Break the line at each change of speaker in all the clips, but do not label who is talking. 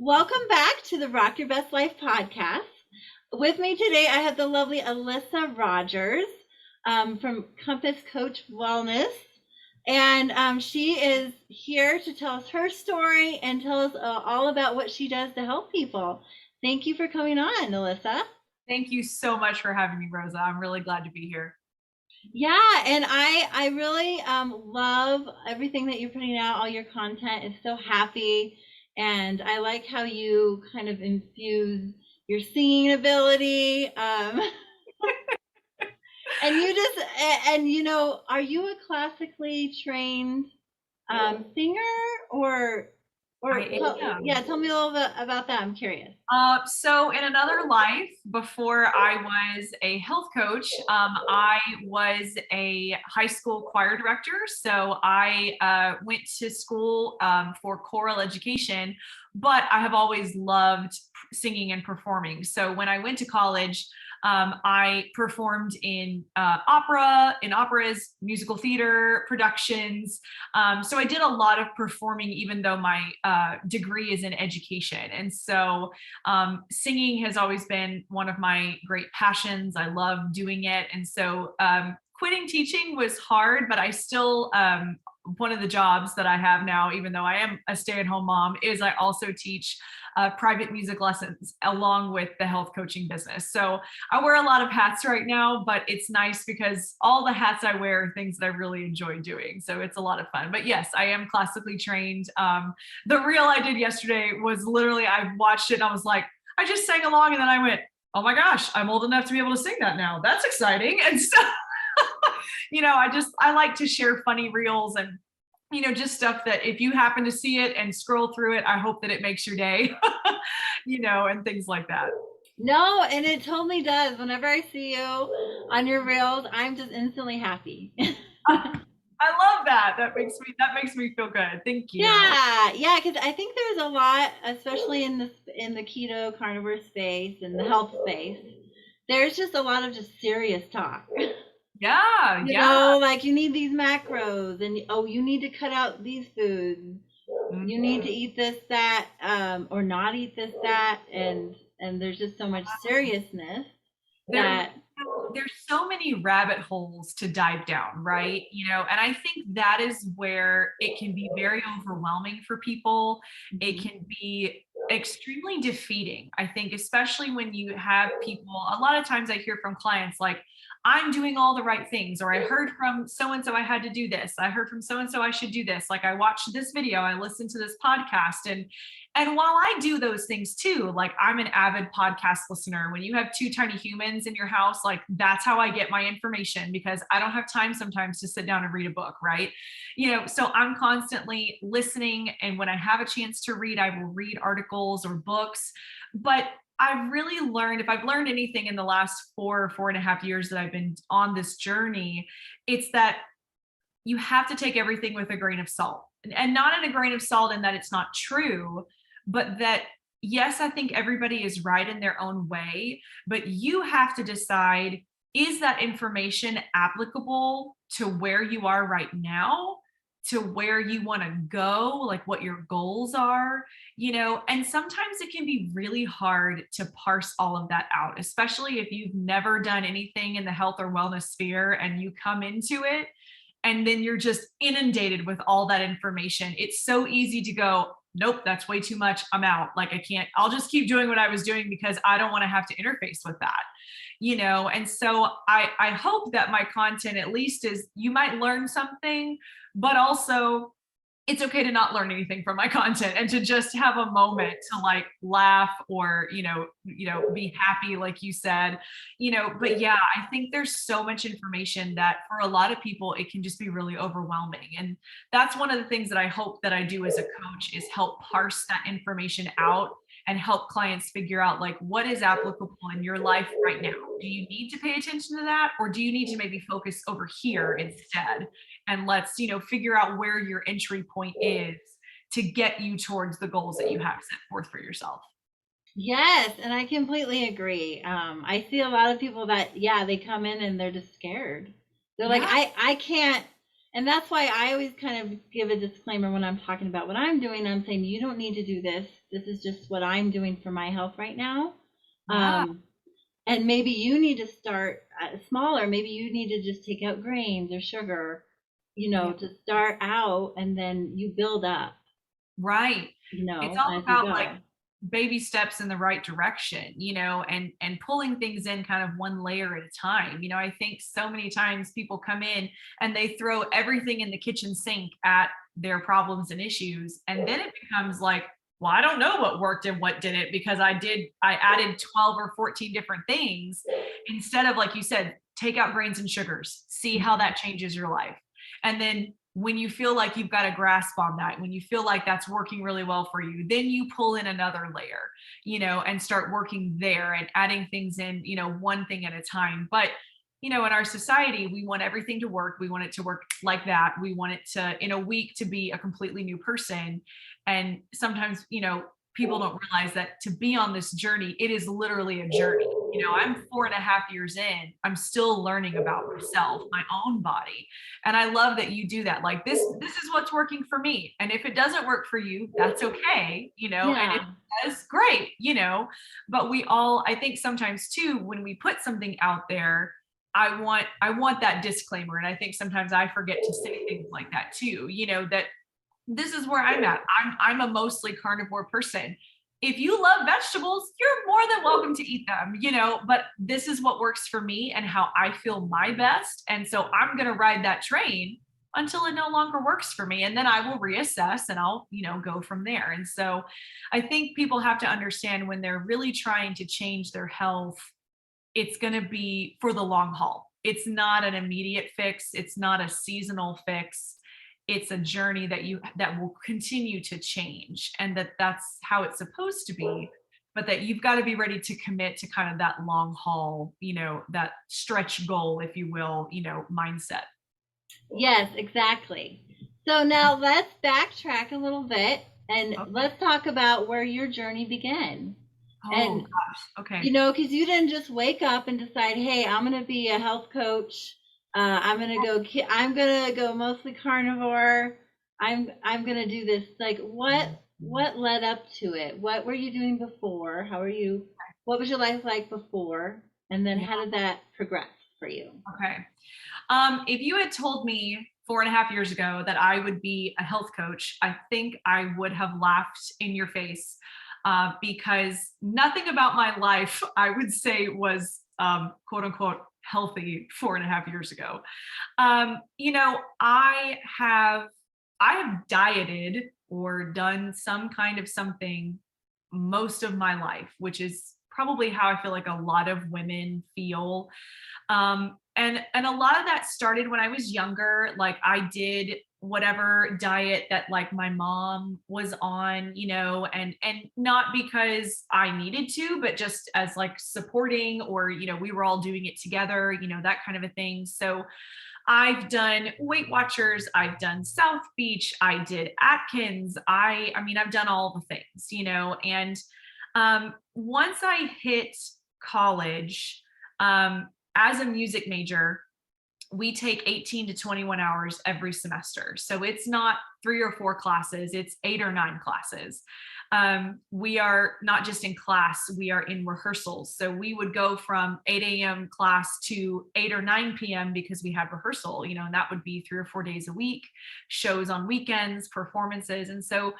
Welcome back to the Rock Your Best Life podcast. With me today, I have the lovely Alyssa Rogers from Compass Coach Wellness. And she is here to tell us her story and tell us all about what she does to help people. Thank you for coming on, Alyssa.
Thank you so much for having me, Rosa. I'm really glad to be here.
Yeah, and I really love everything that you're putting out. All your content is so happy, and I like how you kind of infuse your singing ability. And you just and you know, are you a classically trained singer or
I
yeah,
am.
tell me a little bit about that. I'm curious.
So in another life, before I was a health coach, I was a high school choir director. So I went to school for choral education, but I have always loved singing and performing. So when I went to college, I performed in operas, musical theater productions. So I did a lot of performing, even though my degree is in education. And so singing has always been one of my great passions. I love doing it. And so quitting teaching was hard, but I still, one of the jobs that I have now, even though I am a stay-at-home mom, is I also teach private music lessons along with the health coaching business. So I wear a lot of hats right now, but it's nice because all the hats I wear are things that I really enjoy doing. So it's a lot of fun. But yes, I am classically trained. The reel I did yesterday was literally, I watched it and I was like, I just sang along and then I went, oh my gosh, I'm old enough to be able to sing that now. That's exciting. And so, I like to share funny reels and, just stuff that if you happen to see it and scroll through it, I hope that it makes your day, and things like that.
No, and it totally does. Whenever I see you on your reels, I'm just instantly happy.
I love that. That makes me feel good. Thank you.
Yeah, because I think there's a lot, especially in the keto carnivore space and the health space. There's just a lot of just serious talk.
Yeah,
You
yeah.
know, like you need these macros, and oh, you need to cut out these foods. You
Mhm.
need to eat this, that, or not eat this, that, and there's just so much seriousness
There,
that.
there's so many rabbit holes to dive down, right? And I think that is where it can be very overwhelming for people. It
Mhm.
can be extremely defeating. I think, especially when you have people, a lot of times I hear from clients like, I'm doing all the right things, or I heard from so and so I had to do this. I heard from so and so I should do this. Like I watched this video, I listened to this podcast, and while I do those things too, like I'm an avid podcast listener. When you have two tiny humans in your house, like that's how I get my information because I don't have time sometimes to sit down and read a book, right? So I'm constantly listening. And when I have a chance to read, I will read articles or books. But I've really learned, if I've learned anything in the last 4.5 years that I've been on this journey, it's that you have to take everything with a grain of salt, and not in a grain of salt in that it's not true, but that yes, I think everybody is right in their own way, but you have to decide, is that information applicable to where you are right now, to where you want to go, like what your goals are, and sometimes it can be really hard to parse all of that out, especially if you've never done anything in the health or wellness sphere and you come into it and then you're just inundated with all that information. It's so easy to go, nope, that's way too much. I'm out. Like I can't, I'll just keep doing what I was doing because I don't want to have to interface with that. And so I hope that my content at least is, you might learn something, but also it's okay to not learn anything from my content and to just have a moment to like laugh or be happy like you said. But yeah, I think there's so much information that for a lot of people it can just be really overwhelming, and that's one of the things that I hope that I do as a coach is help parse that information out and help clients figure out like what is applicable in your life right now. Do you need to pay attention to that, or do you need to maybe focus over here instead? And let's figure out where your entry point is to get you towards the goals that you have set forth for yourself.
Yes, and I completely agree. I see a lot of people that, yeah, they come in and they're just scared. They're like,
Yeah.
I can't. And that's why I always kind of give a disclaimer when I'm talking about what I'm doing. I'm saying you don't need to do this. This is just what I'm doing for my health right now.
Yeah.
And maybe you need to start smaller. Maybe you need to just take out grains or sugar,
Yeah.
to start out, and then you build up,
Right. It's all
as you
about like
go.
baby steps in the right direction, and pulling things in kind of one layer at a time. I think so many times people come in and they throw everything in the kitchen sink at their problems and issues. And then it becomes like, well, I don't know what worked and what didn't because I added 12 or 14 different things instead of, like you said, take out grains and sugars, see how that changes your life. And then when you feel like you've got a grasp on that, when you feel like that's working really well for you, then you pull in another layer, and start working there and adding things in, one thing at a time. But, in our society, we want everything to work. We want it to work like that. We want it to, in a week, to be a completely new person. And sometimes, people don't realize that to be on this journey, it is literally a journey. I'm 4.5 years in, I'm still learning about myself, my own body. And I love that you do that. Like this is what's working for me. And if it doesn't work for you, that's okay, and if
Yeah.
it does, great, but we all, I think sometimes too, when we put something out there, I want that disclaimer. And I think sometimes I forget to say things like that too, that this is where I'm at. I'm a mostly carnivore person. If you love vegetables, you're more than welcome to eat them, but this is what works for me and how I feel my best. And so I'm going to ride that train until it no longer works for me. And then I will reassess and I'll, go from there. And so I think people have to understand when they're really trying to change their health, it's going to be for the long haul. It's not an immediate fix. It's not a seasonal fix. It's a journey that will continue to change, and that's how it's supposed to be, but that you've got to be ready to commit to kind of that long haul, that stretch goal, if you will, mindset.
Yes, exactly. So now let's backtrack a little bit and
Okay.
let's talk about where your journey began.
Oh
And
gosh. Okay.
because you didn't just wake up and decide, hey, I'm going to be a health coach. I'm going to go mostly carnivore. I'm going to do this. Like what led up to it? What were you doing before? What was your life like before? And then
Yeah.
how did that progress for you?
Okay. If you had told me 4.5 years ago that I would be a health coach, I think I would have laughed in your face, because nothing about my life I would say was, quote unquote, healthy 4.5 years ago. I have dieted or done some kind of something most of my life, which is probably how I feel like a lot of women feel. And a lot of that started when I was younger. Like I did whatever diet that like my mom was on, and not because I needed to, but just as like supporting, or we were all doing it together, that kind of a thing. So I've done Weight Watchers, I've done South Beach, I did Atkins. I mean, I've done all the things, and once I hit college, as a music major, we take 18 to 21 hours every semester. So it's not 3 or 4 classes, it's 8 or 9 classes. We are not just in class, we are in rehearsals. So we would go from 8 a.m. class to 8 or 9 p.m. because we had rehearsal, and that would be 3 or 4 days a week, shows on weekends, performances. And so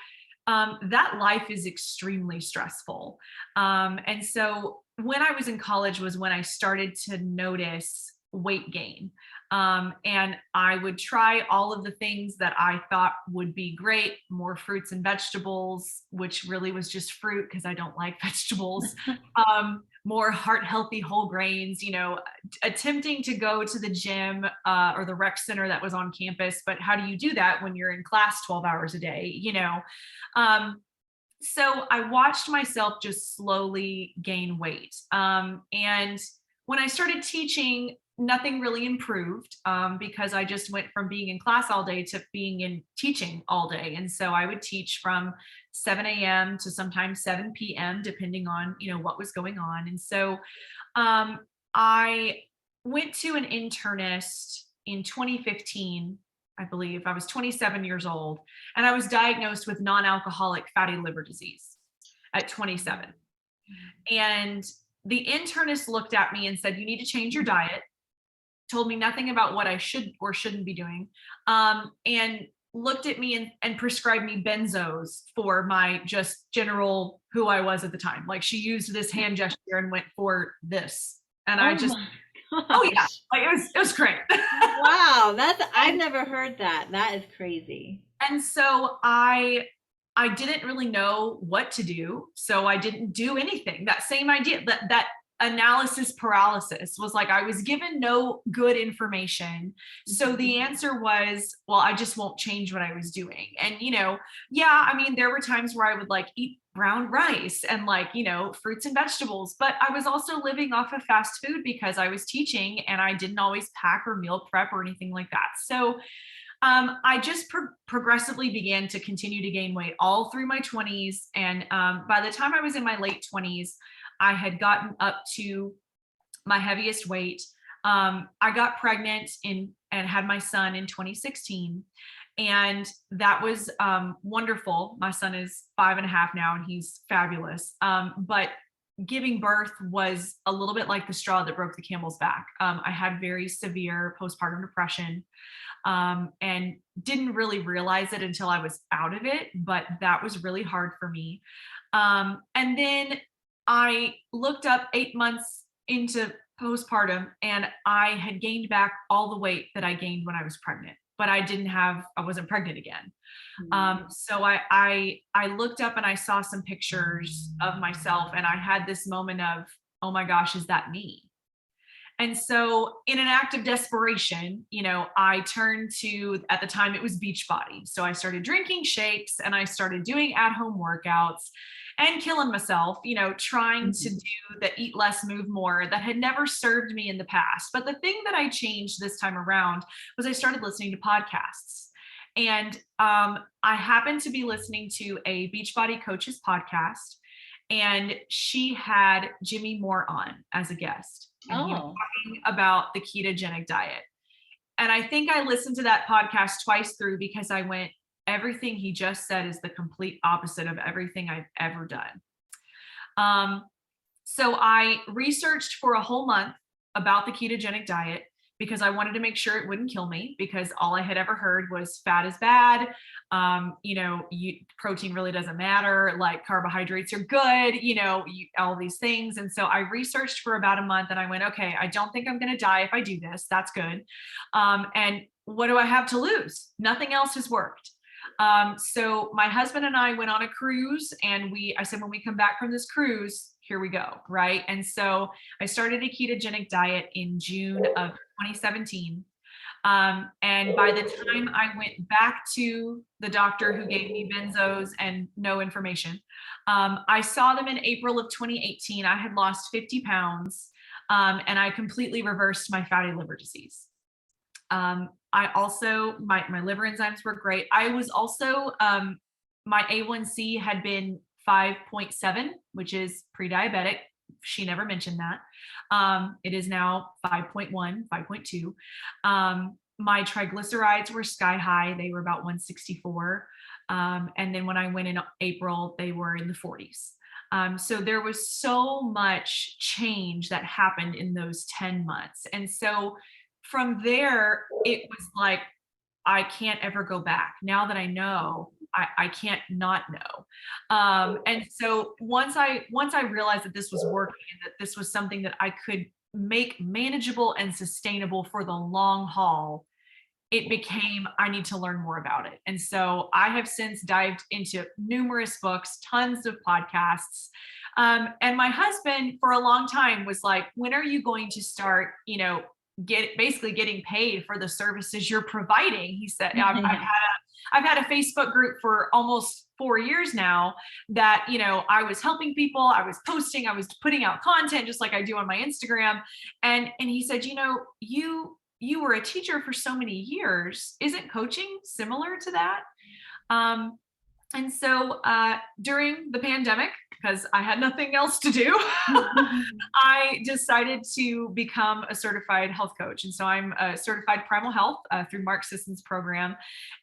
that life is extremely stressful. And so when I was in college was when I started to notice weight gain. And I would try all of the things that I thought would be great, more fruits and vegetables, which really was just fruit because I don't like vegetables, more heart healthy whole grains, attempting to go to the gym, or the rec center that was on campus. But how do you do that when you're in class 12 hours a day, So I watched myself just slowly gain weight. And when I started teaching, nothing really improved, because I just went from being in class all day to being in teaching all day. And so I would teach from 7 a.m. to sometimes 7 p.m., depending on, what was going on. And so I went to an internist in 2015 I believe. I was 27 years old, and I was diagnosed with non-alcoholic fatty liver disease at 27. And the internist looked at me and said, "You need to change your diet," told me nothing about what I should or shouldn't be doing, and looked at me and prescribed me benzos for my just general who I was at the time. Like, she used this hand gesture and went for this. And I
Oh
just,
my
oh yeah,
gosh.
like it was great.
Wow, I've never heard that. That is crazy.
And so I didn't really know what to do. So I didn't do anything. That same idea, that analysis paralysis was like, I was given no good information. So the answer was, well, I just won't change what I was doing. And, yeah, I mean, there were times where I would like eat brown rice and like, fruits and vegetables, but I was also living off of fast food because I was teaching and I didn't always pack or meal prep or anything like that. So I just progressively began to continue to gain weight all through my 20s. And by the time I was in my late 20s, I had gotten up to my heaviest weight. I got pregnant and had my son in 2016. And that was wonderful. My son is 5.5 now, and he's fabulous. But giving birth was a little bit like the straw that broke the camel's back. I had very severe postpartum depression. And didn't really realize it until I was out of it, but that was really hard for me. And then I looked up 8 months into postpartum, and I had gained back all the weight that I gained when I was pregnant, but I wasn't pregnant again. So I looked up and I saw some pictures of myself, and I had this moment of, oh my gosh, is that me? And so in an act of desperation, I turned to, at the time it was Beachbody. So I started drinking shakes and I started doing at-home workouts and killing myself, trying to do the eat less, move more that had never served me in the past. But the thing that I changed this time around was I started listening to podcasts. And I happened to be listening to a Beachbody coach's podcast, and she had Jimmy Moore on as a guest. And he was talking about the ketogenic diet. And I think I listened to that podcast twice through because I went, everything he just said is the complete opposite of everything I've ever done. So I researched for a whole month about the ketogenic diet because I wanted to make sure it wouldn't kill me, because all I had ever heard was fat is bad. Protein really doesn't matter. Like, carbohydrates are good, all these things. And so I researched for about a month and I went, okay, I don't think I'm going to die if I do this. That's good. And what do I have to lose? Nothing else has worked. So my husband and I went on a cruise, and I said, when we come back from this cruise, here we go. Right. And so I started a ketogenic diet in June of 2017. And by the time I went back to the doctor who gave me benzos and no information, I saw them in April of 2018. I had lost 50 pounds, and I completely reversed my fatty liver disease. I also, my liver enzymes were great. I was also, my A1C had been 5.7, which is pre-diabetic. She never mentioned that. It is now 5.1, 5.2. My triglycerides were sky high. They were about 164. And then when I went in April, they were in the 40s. So there was so much change that happened in those 10 months. And so from there, it was like, I can't ever go back. Now that I know, I can't not know. And so once I realized that this was working and that this was something that I could make manageable and sustainable for the long haul, it became, I need to learn more about it. And so I have since dived into numerous books, tons of podcasts. And my husband for a long time was like, when are you going to start, basically getting paid for the services you're providing? He said, I've had a Facebook group for almost 4 years now that, I was helping people, I was posting, I was putting out content just like I do on my Instagram. And he said, you were a teacher for so many years. Isn't coaching similar to that? And so during the pandemic, because I had nothing else to do, I decided to become a certified health coach. And so I'm a certified primal health through Mark Sisson's program.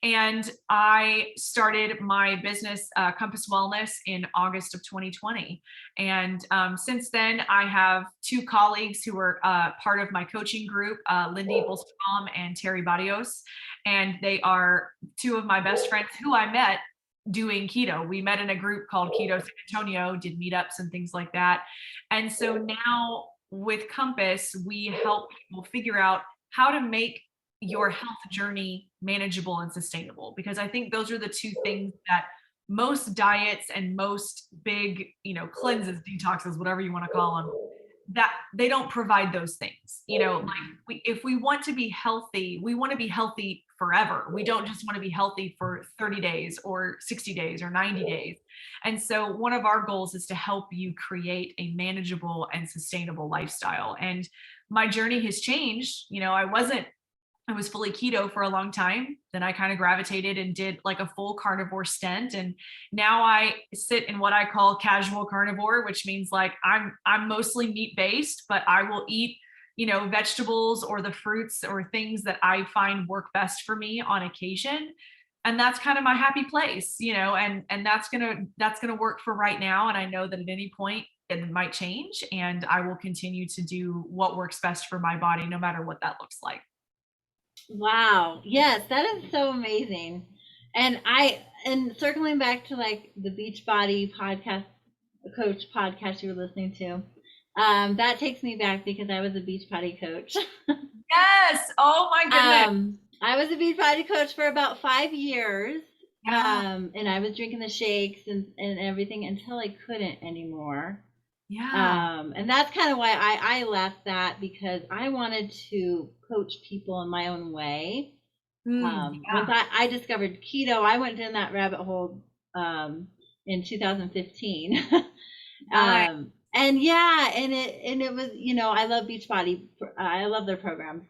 And I started my business, Compass Wellness, in August of 2020. And since then, I have two colleagues who are part of my coaching group, Lindy Bolstrom and Terry Barrios. And they are two of my best friends who I met doing keto. We met in a group called Keto San Antonio, did meetups and things like that. And so now with Compass, we help people figure out how to make your health journey manageable and sustainable, because I think those are the two things that most diets and most big, cleanses, detoxes, whatever you want to call them, that they don't provide those things. If we want to be healthy, we want to be healthy forever. We don't just want to be healthy for 30 days or 60 days or 90 days. And so one of our goals is to help you create a manageable and sustainable lifestyle. And my journey has changed. I was fully keto for a long time. Then I kind of gravitated and did like a full carnivore stint. And now I sit in what I call casual carnivore, which means like I'm mostly meat based, but I will eat, vegetables or the fruits or things that I find work best for me on occasion. And that's kind of my happy place, and that's going to work for right now. And I know that at any point it might change, and I will continue to do what works best for my body, no matter what that looks like.
Wow. Yes, that is so amazing. And circling back to like the Beachbody podcast, coach podcast you were listening to, that takes me back because I was a Beachbody coach.
Yes. Oh my goodness.
I was a Beachbody coach for about 5 years.
Yeah.
And I was drinking the shakes and everything until I couldn't anymore.
Yeah.
And that's kind of why I left that, because I wanted to coach people in my own way.
Yeah.
Once I discovered keto, I went down that rabbit hole in 2015.
Right.
And yeah, and it was, I love Beachbody. I love their programs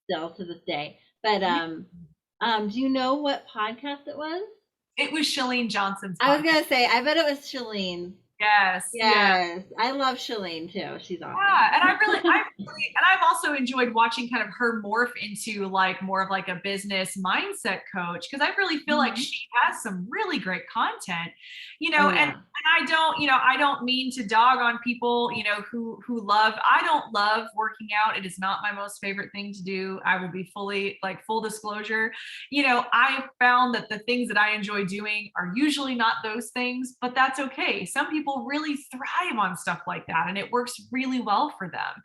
still to this day. But do you know what podcast it was?
It was Chalene Johnson's
I was
podcast.
gonna say, I bet it was Shalene.
Yes.
Yes, I love Shalene too. She's awesome.
Yeah, and I've also enjoyed watching kind of her morph into like more of like a business mindset coach, because I really feel like she has some really great content, and I don't mean to dog on people, who love. I don't love working out. It is not my most favorite thing to do. I will be full disclosure. I found that the things that I enjoy doing are usually not those things, but that's okay. Some people really thrive on stuff like that, and it works really well for them.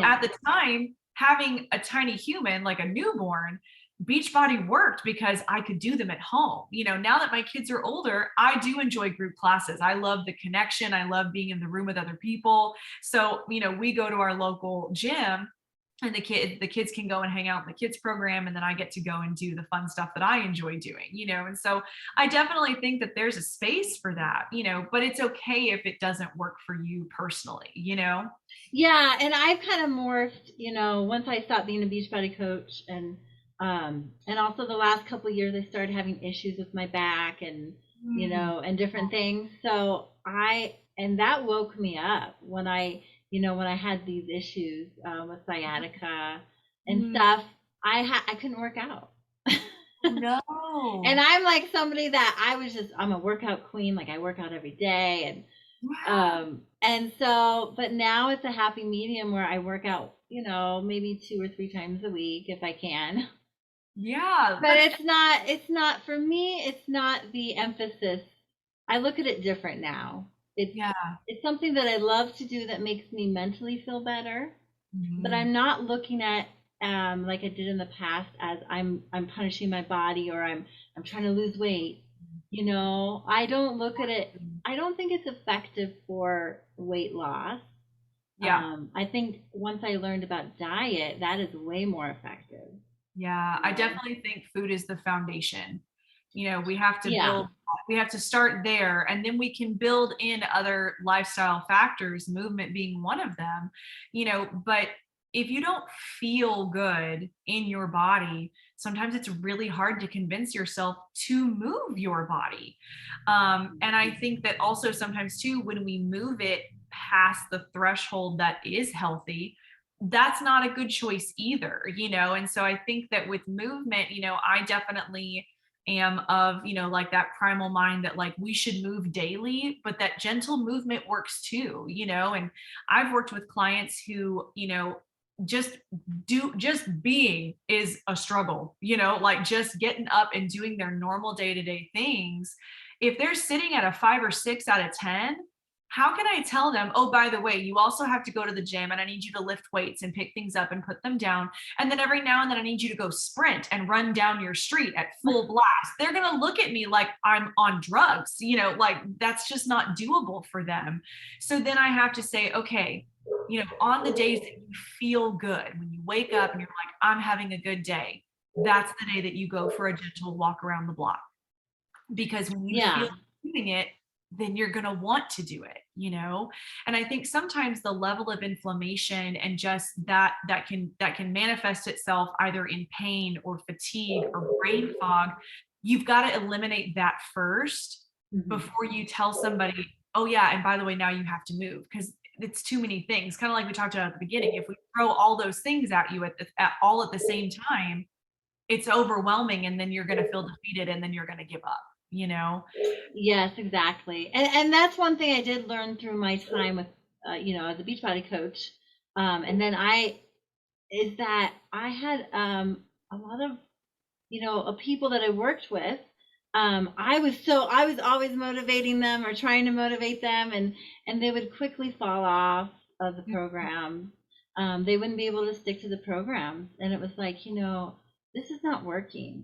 At the time, having a tiny human like a newborn, Beachbody worked because I could do them at home. Now that my kids are older, I do enjoy group classes. I love the connection. I love being in the room with other people. So, we go to our local gym, and the kids can go and hang out in the kids program, and then I get to go and do the fun stuff that I enjoy doing, and so I definitely think that there's a space for that, but it's okay if it doesn't work for you personally.
Yeah, and I've kind of morphed, once I stopped being a Beachbody coach, and also the last couple of years I started having issues with my back and and different things. So and that woke me up when I had these issues with sciatica and stuff. I couldn't work out.
No.
And I'm like somebody that I'm a workout queen. Like I work out every day, and
Wow.
and so, but now it's a happy medium where I work out, maybe 2 or 3 times a week if I can.
Yeah.
But it's not for me, it's not the emphasis. I look at it different now.
Yeah.
It's something that I love to do that makes me mentally feel better, but I'm not looking at like I did in the past as I'm punishing my body, or I'm trying to lose weight. I don't look at it. I don't think it's effective for weight loss.
Yeah.
I think once I learned about diet, that is way more effective.
Yeah. I definitely think food is the foundation. We have to
Yeah.
we have to start there, and then we can build in other lifestyle factors, movement being one of them, but if you don't feel good in your body, sometimes it's really hard to convince yourself to move your body. And I think that also sometimes too, when we move it past the threshold that is healthy, that's not a good choice either, you know? And so I think that with movement, you know, I definitely am of, you know, like that primal mind that like we should move daily, but that gentle movement works too, you know? And I've worked with clients who, you know, just just being is a struggle, you know, like just getting up and doing their normal day-to-day things. If they're sitting at a 5 or 6 out of 10, how can I tell them, oh, by the way, you also have to go to the gym and I need you to lift weights and pick things up and put them down. And then every now and then I need you to go sprint and run down your street at full blast. They're going to look at me like I'm on drugs, you know, like that's just not doable for them. So then I have to say, okay, you know, on the days that you feel good, when you wake up and you're like, I'm having a good day, that's the day that you go for a gentle walk around the block. Because when you
Yeah.
feel doing it, then you're going to want to do it, you know? And I think sometimes the level of inflammation and just that can manifest itself either in pain or fatigue or brain fog. You've got to eliminate that first before you tell somebody, oh yeah, and by the way, now you have to move, because it's too many things. Kind of like we talked about at the beginning. If we throw all those things at you all at the same time, it's overwhelming, and then you're going to feel defeated, and then you're going to give up, you know?
Yes, exactly. And that's one thing I did learn through my time with, you know, as a Beachbody coach. And then is that I had a lot of, you know, people that I worked with. I was always motivating them or trying to motivate them, and they would quickly fall off of the program. They wouldn't be able to stick to the programs, and it was like, you know, this is not working.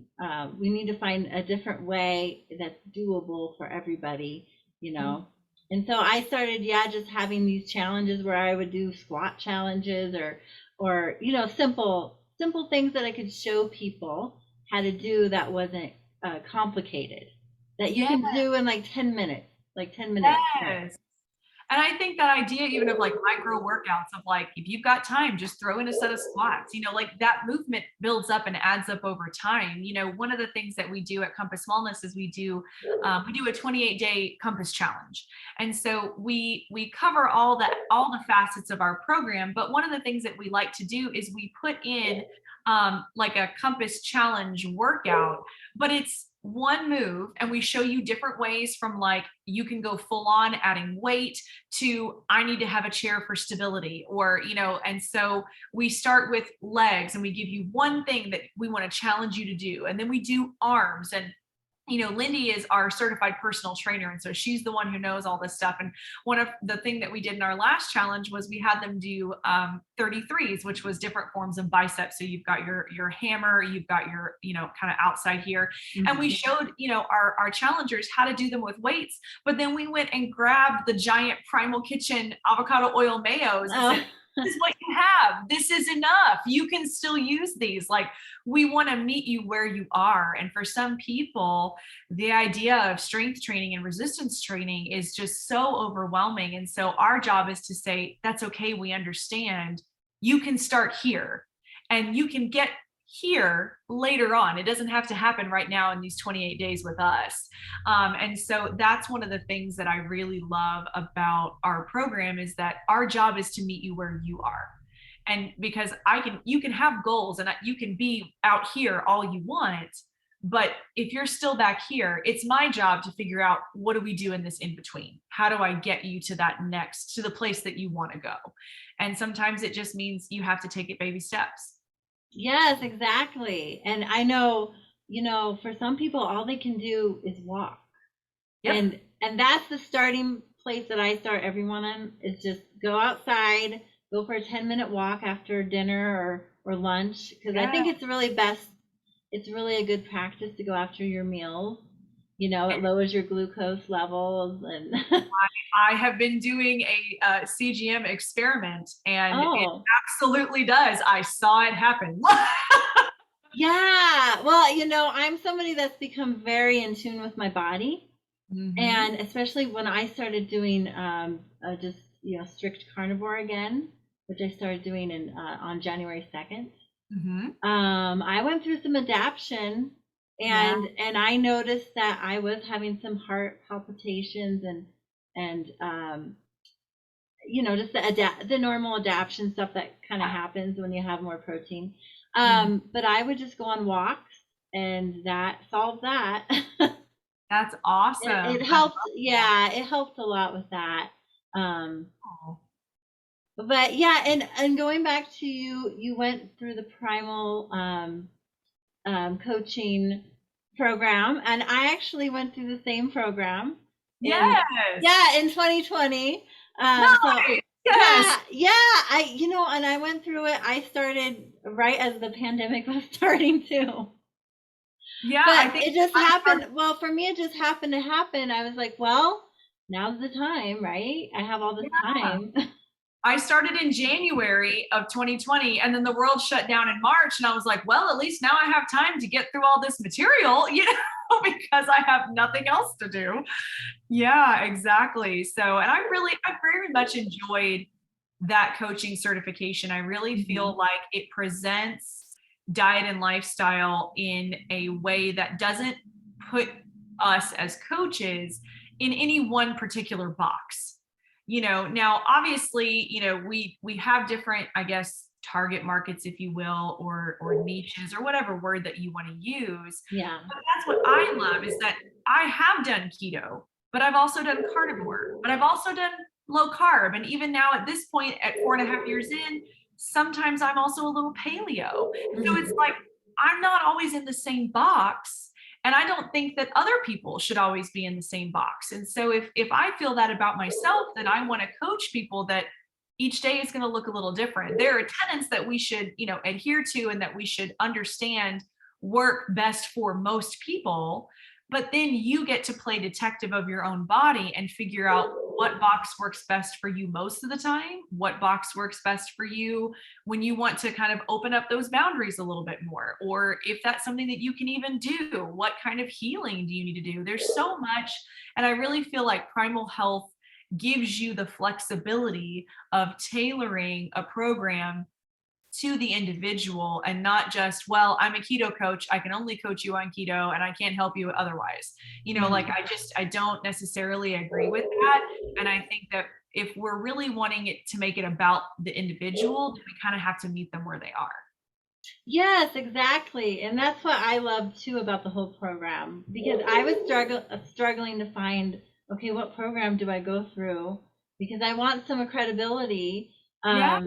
We need to find a different way that's doable for everybody, you know. And so I started, yeah, just having these challenges where I would do squat challenges or you know, simple things that I could show people how to do that wasn't complicated, that you
Yeah.
can do in like 10 minutes, like 10 minutes.
Yes. And I think that idea even of like micro workouts of like, if you've got time, just throw in a set of squats, you know, like that movement builds up and adds up over time. You know, one of the things that we do at Compass Wellness is we do a 28-day Compass challenge. And so we cover all the facets of our program. But one of the things that we like to do is we put in like a Compass challenge workout, but it's one move, and we show you different ways, from like you can go full on adding weight to I need to have a chair for stability, or you know. And so we start with legs and we give you one thing that we want to challenge you to do, and then we do arms. And you know, Lindy is our certified personal trainer, and so she's the one who knows all this stuff. And one of the thing that we did in our last challenge was we had them do 33s, which was different forms of biceps. So you've got your hammer, you've got your, you know, kind of outside here. And we showed, you know, our challengers how to do them with weights. But then we went and grabbed the giant Primal Kitchen avocado oil mayos and said, this is what you have. This is enough. You can still use these. Like, we want to meet you where you are. And for some people, the idea of strength training and resistance training is just so overwhelming. And so our job is to say, that's okay. We understand. You can start here and you can get here later on. It doesn't have to happen right now in these 28 days with us. And so that's one of the things that I really love about our program, is that our job is to meet you where you are. And because you can have goals and you can be out here all you want, but if you're still back here, it's my job to figure out, what do we do in this in between? How do I get you to the place that you want to go? And sometimes it just means you have to take it baby steps.
Yes, exactly. And I know, you know, for some people, all they can do is walk. Yep. And that's the starting place that I start everyone on, is just go outside, go for a 10-minute walk after dinner or lunch. Because I think it's really a good practice to go after your meals. You know, it lowers your glucose levels. And
I have been doing a CGM experiment, and it absolutely does. I saw it happen.
Yeah. Well, you know, I'm somebody that's become very in tune with my body. And especially when I started doing just, you know, strict carnivore again, which I started doing on January 2nd.
Mm-hmm.
I went through some adaptation,
Yeah.
and I noticed that I was having some heart palpitations and just the normal adaptation stuff that kind of happens when you have more protein. But I would just go on walks, and that solved that.
That's awesome.
It helped. Yeah, it helped a lot with that.
Oh.
But yeah, and going back to you went through the primal coaching program, and I actually went through the same program in
Yes.
in 2020.
Nice.
So
Yes.
and I went through it. I started right as the pandemic was starting to.
Yeah,
But
I think
it just happened. Well, for me, it just happened to happen. I was like, well, now's the time, right? I have all this
yeah.
time.
I started in January of 2020, and then the world shut down in March, and I was like, well, at least now I have time to get through all this material, because I have nothing else to do. Yeah, exactly. So, and I very much enjoyed that coaching certification. I really feel like it presents diet and lifestyle in a way that doesn't put us as coaches in any one particular box. Now obviously, we have different, I guess, target markets, if you will, or niches, or whatever word that you want to use.
Yeah.
But that's what I love, is that I have done keto, but I've also done carnivore, but I've also done low carb. And even now at this point, at 4.5 years in, sometimes I'm also a little paleo. So it's like, I'm not always in the same box. And I don't think that other people should always be in the same box. And so if I feel that about myself, then I want to coach people that each day is going to look a little different. There are tenets that we should, adhere to, and that we should understand work best for most people. But then you get to play detective of your own body and figure out what box works best for you most of the time, what box works best for you when you want to kind of open up those boundaries a little bit more, or if that's something that you can even do, what kind of healing do you need to do? There's so much. And I really feel like Primal Health gives you the flexibility of tailoring a program to the individual, and not just, well, I'm a keto coach, I can only coach you on keto and I can't help you otherwise. Like I don't necessarily agree with that. And I think that if we're really wanting it to make it about the individual, then we kind of have to meet them where they are.
Yes, exactly. And that's what I love too about the whole program, because I was struggling to find, okay, what program do I go through? Because I want some credibility.
Yeah.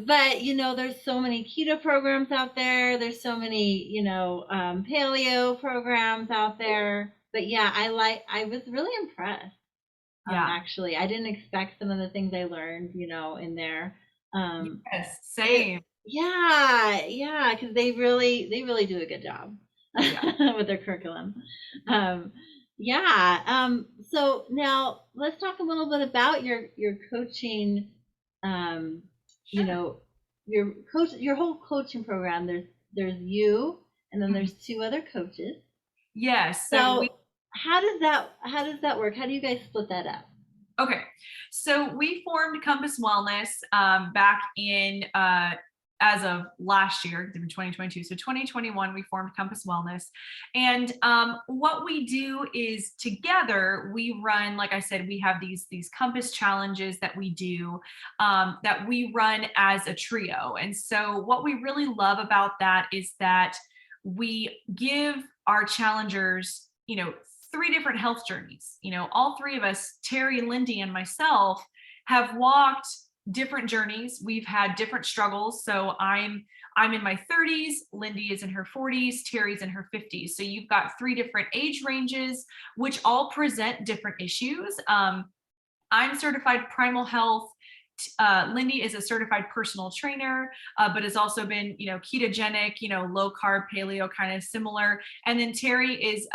But there's so many keto programs out there. There's so many, paleo programs out there. But yeah, I was really impressed.
Yeah.
Actually, I didn't expect some of the things I learned, in there.
Yes, same.
Yeah, because they really do a good job with their curriculum. So now let's talk a little bit about your coaching.
Sure.
Your whole coaching program. There's you, and then there's two other coaches.
Yes.
So how does that work? How do you guys split that up?
Okay, so we formed Compass Wellness back in as of last year, 2022. So 2021, we formed Compass Wellness, and what we do is together we run. Like I said, we have these Compass challenges that we do, that we run as a trio. And so what we really love about that is that we give our challengers, three different health journeys. All three of us, Terry, Lindy, and myself, have walked different journeys. We've had different struggles. So I'm in my 30s, Lindy is in her 40s, Terry's in her 50s. So you've got three different age ranges, which all present different issues. I'm certified Primal Health. Lindy is a certified personal trainer, but has also been, ketogenic, low carb, paleo, kind of similar. And then Terry is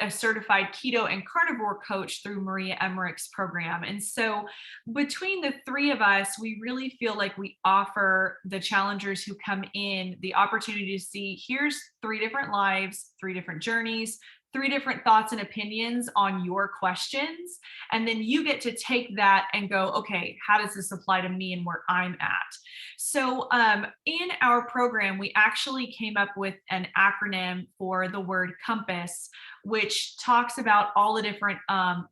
a certified keto and carnivore coach through Maria Emmerich's program. And so between the three of us, we really feel like we offer the challengers who come in the opportunity to see, here's three different lives, three different journeys, 3 different thoughts and opinions on your questions. And then you get to take that and go, okay, how does this apply to me and where I'm at? So in our program, we actually came up with an acronym for the word COMPASS, which talks about all the different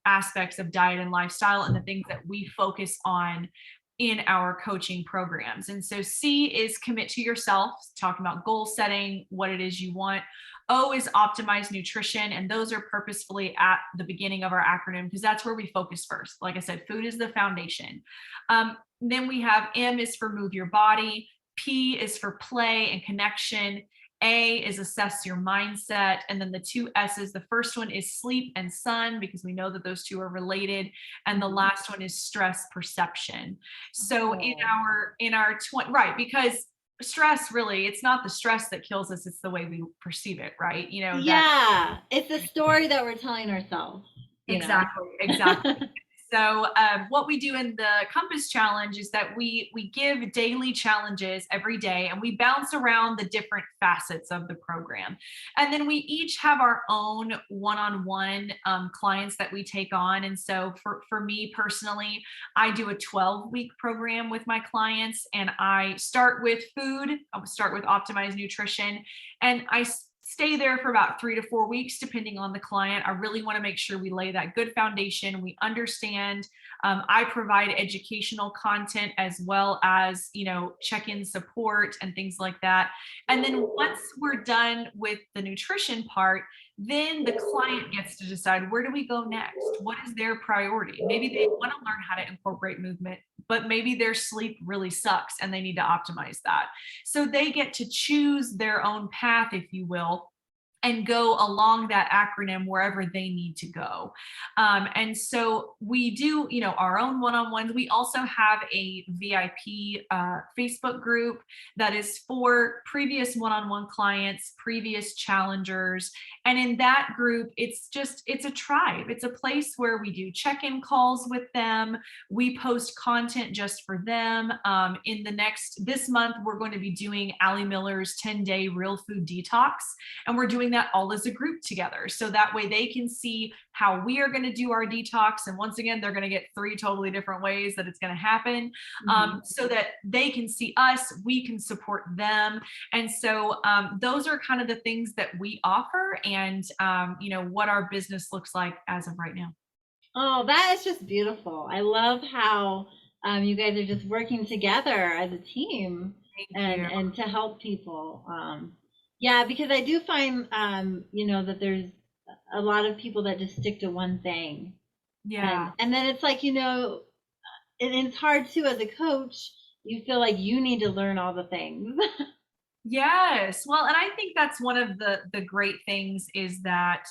aspects of diet and lifestyle and the things that we focus on in our coaching programs. And so C is commit to yourself, talking about goal setting, what it is you want. O is optimize nutrition. And those are purposefully at the beginning of our acronym because that's where we focus first. Like I said, food is the foundation. Then we have M is for move your body. P is for play and connection. A is assess your mindset. And then the 2 S's, the first one is sleep and sun, because we know that those 2 are related. And the last one is stress perception. So in our right, because stress, really, it's not the stress that kills us, it's the way we perceive it, right?
It's the story that we're telling ourselves.
Exactly. So what we do in the Compass Challenge is that we give daily challenges every day, and we bounce around the different facets of the program. And then we each have our own one-on-one clients that we take on. And so for me personally, I do a 12-week program with my clients, and I start with food. I start with optimized nutrition, and I stay there for about 3 to 4 weeks, depending on the client. I really want to make sure we lay that good foundation. We understand. I provide educational content as well as, check-in support and things like that. And then once we're done with the nutrition part, then the client gets to decide, where do we go next? What is their priority? Maybe they want to learn how to incorporate movement, but maybe their sleep really sucks and they need to optimize that. So they get to choose their own path, if you will, and go along that acronym wherever they need to go. And so we do, our own one-on-ones. We also have a VIP Facebook group that is for previous one-on-one clients, previous challengers. And in that group, it's a tribe. It's a place where we do check-in calls with them. We post content just for them. This month, we're going to be doing Allie Miller's 10-day real food detox. And we're doing that all as a group together. So that way they can see how we are going to do our detox. And once again, they're going to get 3 totally different ways that it's going to happen, so that they can see us, we can support them. And so those are kind of the things that we offer, and what our business looks like as of right now.
Oh, that is just beautiful. I love how you guys are just working together as a team and to help people. Yeah, because I do find, that there's a lot of people that just stick to one thing.
Yeah.
And then it's like, and it's hard too as a coach. You feel like you need to learn all the things.
Yes. Well, and I think that's one of the great things is that,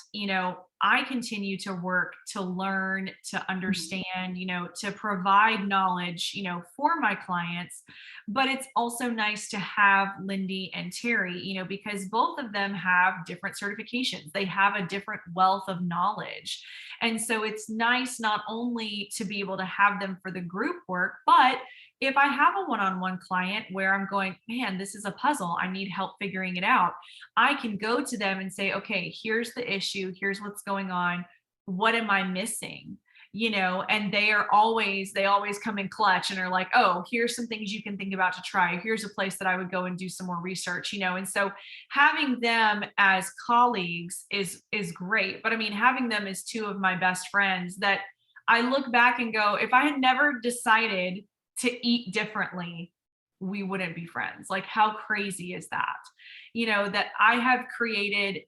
I continue to work to learn, to understand, to provide knowledge, for my clients. But it's also nice to have Lindy and Terry, because both of them have different certifications. They have a different wealth of knowledge. And so it's nice not only to be able to have them for the group work, but if I have a one-on-one client where I'm going, man, this is a puzzle, I need help figuring it out, I can go to them and say, okay, here's the issue, here's what's going on, what am I missing? And they always come in clutch and are like, oh, here's some things you can think about to try. Here's a place that I would go and do some more research, and so having them as colleagues is great. But I mean, having them as 2 of my best friends that I look back and go, if I had never decided to eat differently, we wouldn't be friends. Like, how crazy is that? That I have created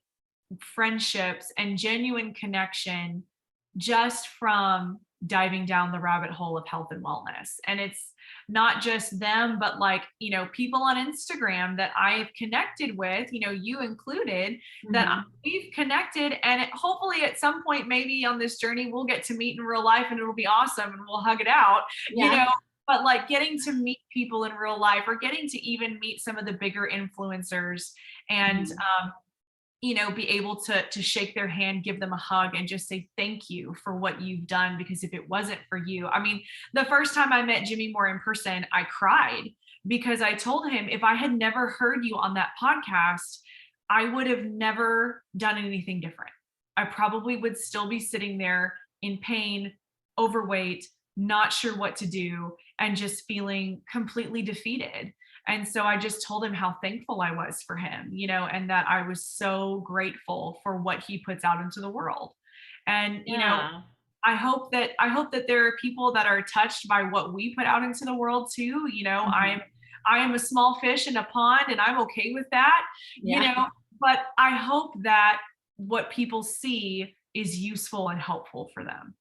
friendships and genuine connection just from diving down the rabbit hole of health and wellness. And it's not just them, but people on Instagram that I've connected with, you included, that we've connected. And hopefully at some point, maybe on this journey, we'll get to meet in real life and it'll be awesome and we'll hug it out, but getting to meet people in real life, or getting to even meet some of the bigger influencers and, be able to shake their hand, give them a hug, and just say thank you for what you've done. Because if it wasn't for you, I mean, the first time I met Jimmy Moore in person, I cried because I told him, if I had never heard you on that podcast, I would have never done anything different. I probably would still be sitting there in pain, overweight, not sure what to do, and just feeling completely defeated. And so I just told him how thankful I was for him, and that I was so grateful for what he puts out into the world. And,
Yeah.
I hope that there are people that are touched by what we put out into the world too.
Mhm.
I am a small fish in a pond and I'm okay with that, you
Yeah.
know, but I hope that what people see is useful and helpful for them.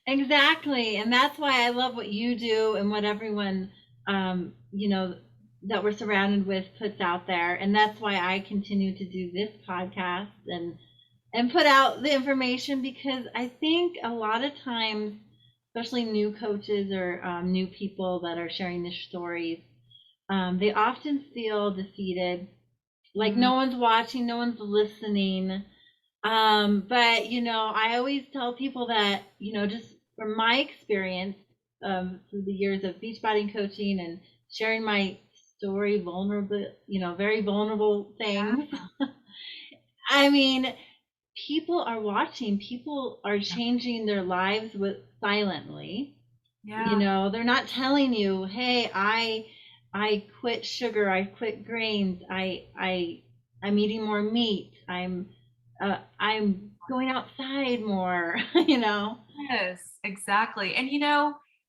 Exactly. And that's why I love what you do and what everyone, that we're surrounded with puts out there. And that's why I continue to do this podcast and put out the information, because I think a lot of times, especially new coaches or new people that are sharing their stories, they often feel defeated, like
Mm,
no one's watching, no one's listening. But I always tell people that, just from my experience, through the years of Beachbody coaching and sharing my story, vulnerable, very vulnerable things. I mean, people are watching, people are changing their lives with silently.
yeah.
They're not telling you, hey, I quit sugar, I quit grains, I'm eating more meat, I'm going outside more. you know
Yes, exactly. And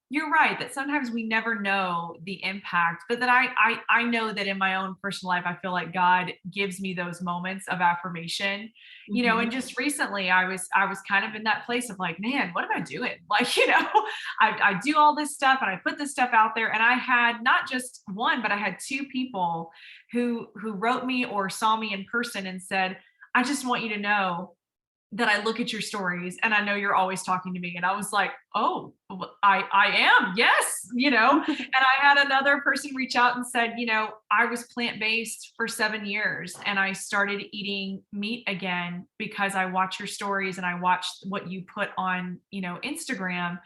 you're right that sometimes we never know the impact, but that I know that in my own personal life, I feel like God gives me those moments of affirmation. And
hmm
just recently I was kind of in that place of like, man, what am I doing? Like, I do all this stuff and I put this stuff out there. And I had not just one, but I had two people who wrote me or saw me in person and said, I just want you to know that I look at your stories and I know you're always talking to me. And I was like, oh, I am. Yes. And I had another person reach out and said, I was plant-based for 7 years and I started eating meat again because I watch your stories and I watch what you put on, Instagram,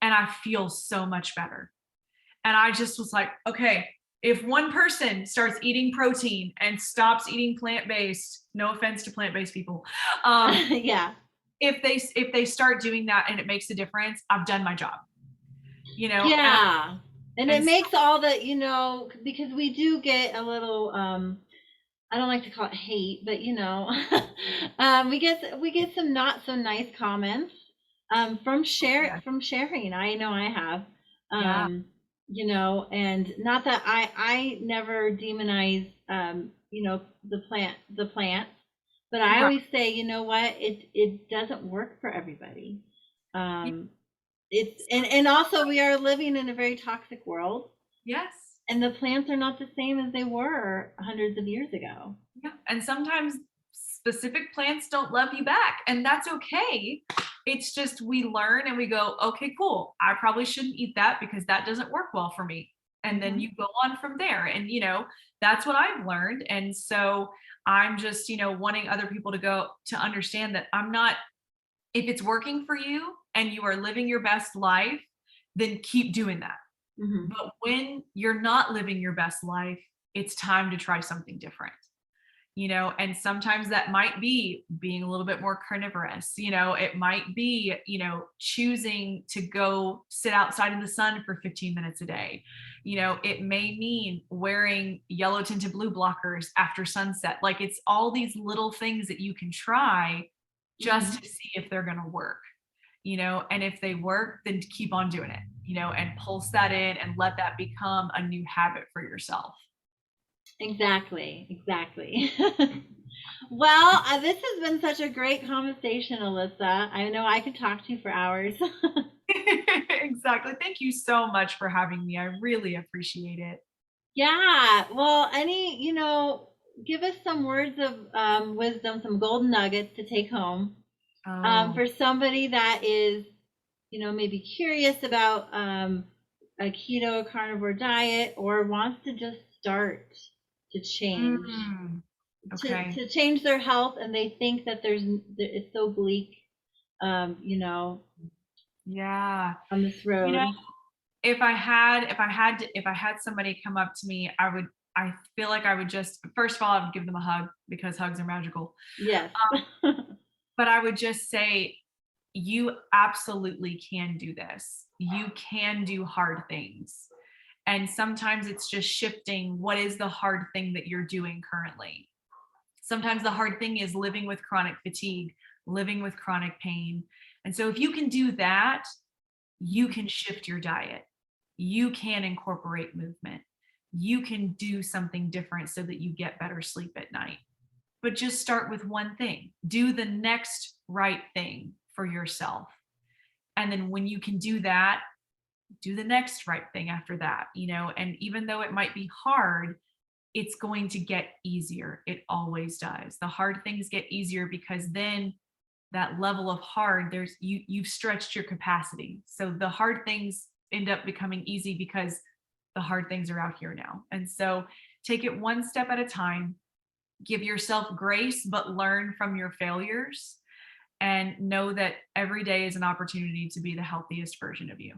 and I feel so much better. And I just was like, okay, if one person starts eating protein and stops eating plant-based, no offense to plant-based people, um,
yeah.
if they start doing that and it makes a difference, I've done my job, and
Yeah. And it
and so,
makes all the, because we do get a little, I don't like to call it hate, but we get some not so nice comments
yeah,
from sharing. I know I have.
yeah,
And not that I never demonize the plants, but I
right,
always say, you know what, it doesn't work for everybody.
yeah,
Um it's and also we are living in a very toxic world,
yes,
and the plants are not the same as they were hundreds of years ago.
yeah, and sometimes specific plants don't love you back, and that's okay. It's just we learn and we go, okay, cool, I probably shouldn't eat that because that doesn't work well for me, and then
hmm
you go on from there. And that's what I've learned. And so I'm just wanting other people to understand that I'm not, if it's working for you and you are living your best life, then keep doing that.
hmm
But when you're not living your best life, it's time to try something different. And sometimes that might be being a little bit more carnivorous. It might be, choosing to go sit outside in the sun for 15 minutes a day. It may mean wearing yellow tinted blue blockers after sunset. Like, it's all these little things that you can try just
hmm
to see if they're going to work. And if they work, then keep on doing it, and pulse that in and let that become a new habit for yourself.
Exactly, exactly. Well, this has been such a great conversation, Alyssa. I know I could talk to you for hours.
Exactly. Thank you so much for having me. I really appreciate it.
Yeah. Well, give us some words of wisdom, some golden nuggets to take home
Oh,
for somebody that is, maybe curious about a keto or carnivore diet, or wants to just start to change,
mm,
to,
okay.
to change their health, and they think that it's so bleak,
Yeah.
on this
You know,
road.
if I had somebody come up to me, I feel like I would just, first of all, I would give them a hug because hugs are magical.
Yes.
But I would just say, you absolutely can do this. You can do hard things. And sometimes it's just shifting what is the hard thing that you're doing currently. Sometimes the hard thing is living with chronic fatigue, living with chronic pain. And so if you can do that, you can shift your diet. You can incorporate movement. You can do something different so that you get better sleep at night. But just start with one thing. Do the next right thing for yourself. And then when you can do that, do the next right thing after that, and even though it might be hard, it's going to get easier. It always does. The hard things get easier because then that level of hard, you've stretched your capacity. So the hard things end up becoming easy because the hard things are out here now. And so take it one step at a time, give yourself grace, but learn from your failures, and know that every day is an opportunity to be the healthiest version of you.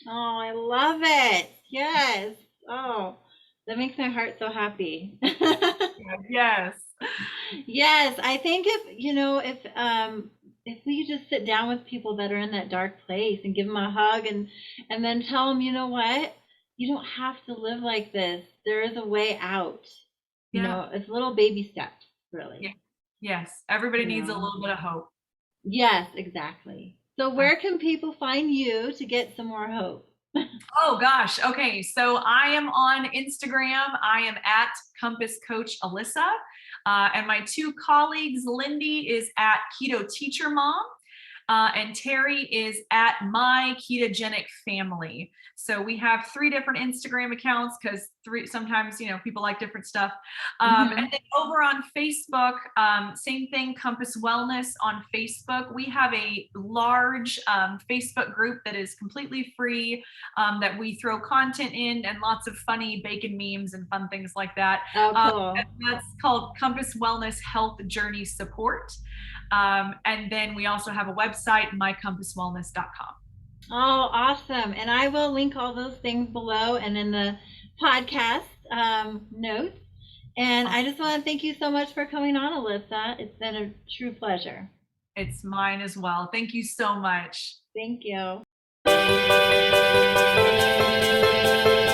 Oh, I love it. Yes. Oh, that makes my heart so happy.
Yes.
Yes, I think if we just sit down with people that are in that dark place and give them a hug and then tell them, you know what? You don't have to live like this. There is a way out.
Yeah.
It's little baby steps, really.
Yeah. Yes. Everybody
You
needs a
know?
little bit of hope.
Yes, exactly. So where can people find you to get some more hope?
Oh gosh. Okay. So I am on Instagram. I am at Compass Coach Alyssa. And my two colleagues, Lindy is at Keto Teacher Mom. And Terry is at My Ketogenic Family. So we have 3 different Instagram accounts because sometimes, people like different stuff. And then over on Facebook, same thing, Compass Wellness on Facebook. We have a large Facebook group that is completely free, that we throw content in and lots of funny bacon memes and fun things like that.
Oh, cool.
That's called Compass Wellness Health Journey Support. And then we also have a website, mycompasswellness.com.
Oh, awesome. And I will link all those things below and in the podcast notes. And I just want to thank you so much for coming on, Alyssa. It's been a true pleasure.
It's mine as well. Thank you so much.
Thank you.